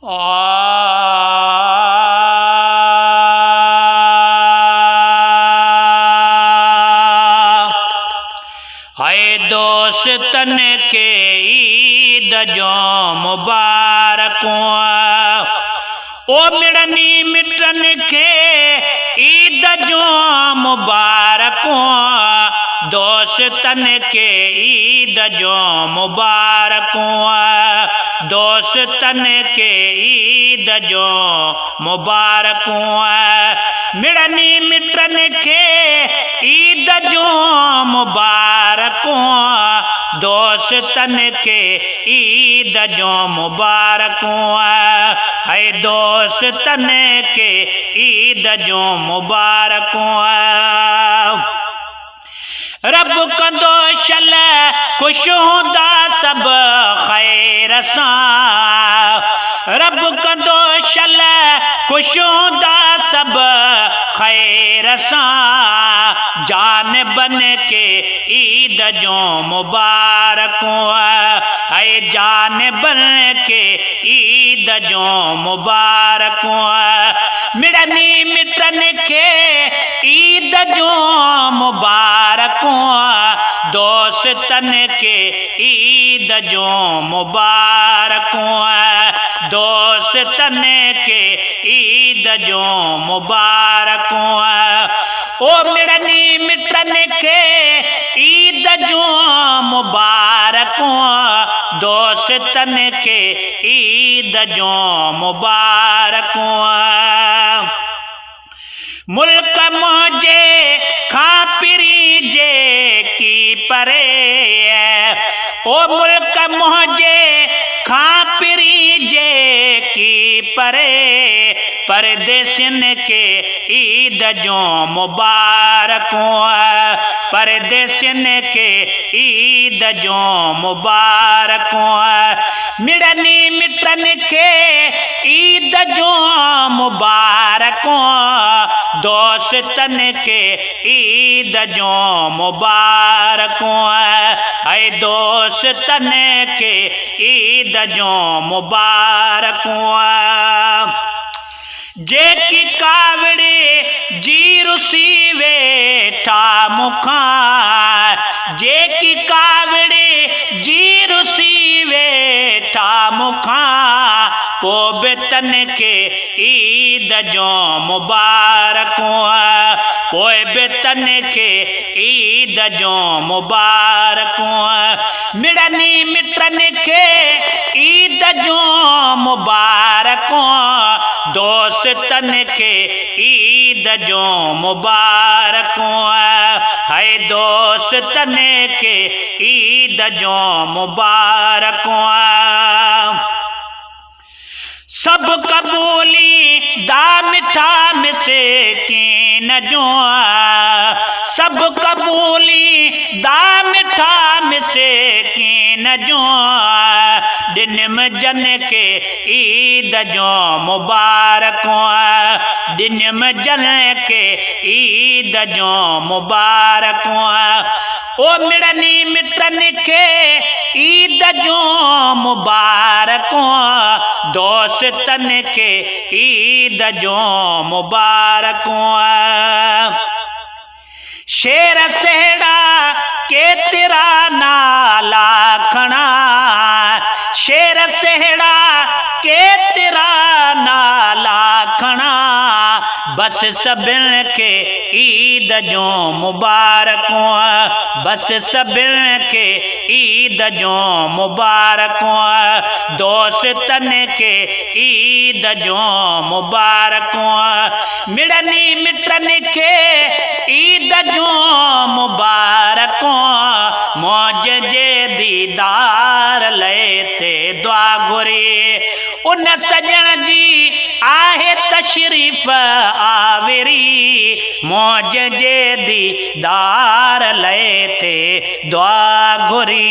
हाय दोस्तन के ईद जो मुबारकों, ओ मिड़नी मिटन के ईद जो मुबारकों, दोस्तन के ईद जो मुबारकों, दोस्तन के ईद जो मुबारकों, मिड़नी मिटन के ईद जो मुबारकों, दोस्तन के ईद जो मुबारकों, है दोस्तन के ईद जो मुबारकों। रब कंदो शल खुश होंदा सब खैर सां, रब कंदो शल खुश होंदा सब खैर सां, जान बन के ईद जो मुबारकों, है जान बन के ईद जो मुबारकों, मिड़नी मिटन के ईद जो मुबारकों, दोस्तन के ईद जो मुबारकों, दोस्तन के ईद जो मुबारकों। ओ मिड़नी मिटन के ईद जो मुबारकों, दोस्तन के ईद जो मुबारकों। मुल्क मुझे खापिरी जे की परे, ओ मुल्क मुझे खापिरी जे की परे, परदेसिन के ईद जो मुबारकों, परदेसिन के ईद जो मुबारकों, मिड़नी मिटन के ईद जो मुबारकों, दोस्तन के ईद जो मुबारकों, है दोस्तन के ईद जो मुबारकों। जे की कावड़े जी रुसी वेठा मुखा, जे की कावड़े जी रुसी वेठा मुखा, को बेतन के ईद जो मुबारकों, कोई बेतन के ईद जो मुबारकों, मिड़नी मिटन के ईद जो मुबारकों, दोस्तन के ईद जो मुबारकों, है दोस्तन के ईद जो मुबारकों। सब कबूली दा मिठा मिसे कीन जो, सब कबूली दा मिठा मिसे कीन जो, दिन जन के ईद जो मुबारकों, दिन जन के ईद जो मुबारकों। ओ मिड़नी मिटन के ईद जो मुबारकों, दोस्तन के ईद जो मुबारकों। शेर सेहड़ा के तेरा नाला खड़ा, शेर सेहड़ा के तेरा नाला खड़ा, बस सबिन के ईद जो मुबारकों, बस सबिन के ईद जो मुबारकों, दोस्तन के ईद जो मुबारकों, मिड़नी मिटन के ईद जो मुबारकों, मौज जे दीदार लेते दुआ घुरी, उन सजण जी आहे तशरीफ आवेरी, मौज जे दीदार लेते दुआ घुरी।